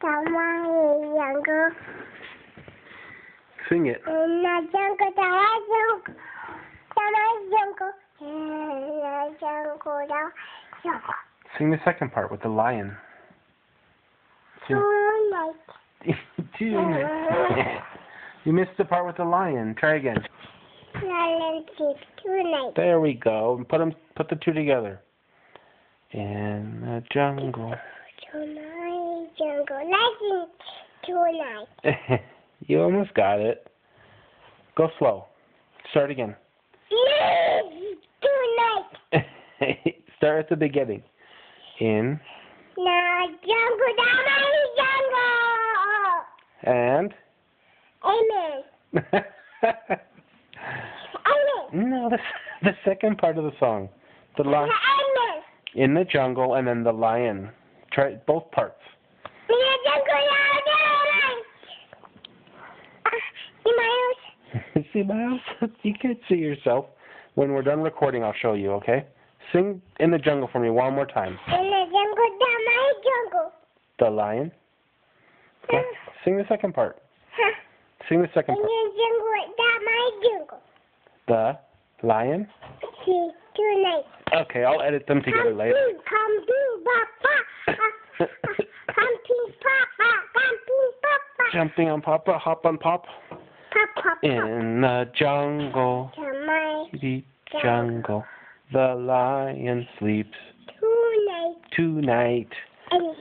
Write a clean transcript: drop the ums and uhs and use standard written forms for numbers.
the jungle. Sing it. In the jungle, the jungle. In the jungle, the jungle. Sing the second part with the lion. Tonight. You missed the part with the lion. Try again. Lion sleep tonight. There we go. Put the two together. In the jungle. Tonight, jungle. Lion tonight. You almost got it. Go slow. Start again. Tonight. Start at the beginning. In. The jungle, the jungle. And. Amen. Amen. No, the second part of the song. The lion. Amen. In the jungle and then the lion. Try both parts. In the jungle, See, Miles? You can't see yourself. When we're done recording, I'll show you, okay? Sing In the Jungle for me one more time. In the jungle, my jungle. The lion. Okay. Sing the second part. Sing the second In part. the jungle, my jungle. The lion. See, tonight. Okay, I'll edit them together later. Come to Papa. Come to Papa. Come to Papa. Jumping on Papa, hop on Pop. Papa. In the jungle, My the jungle, the lion sleeps tonight. tonight. And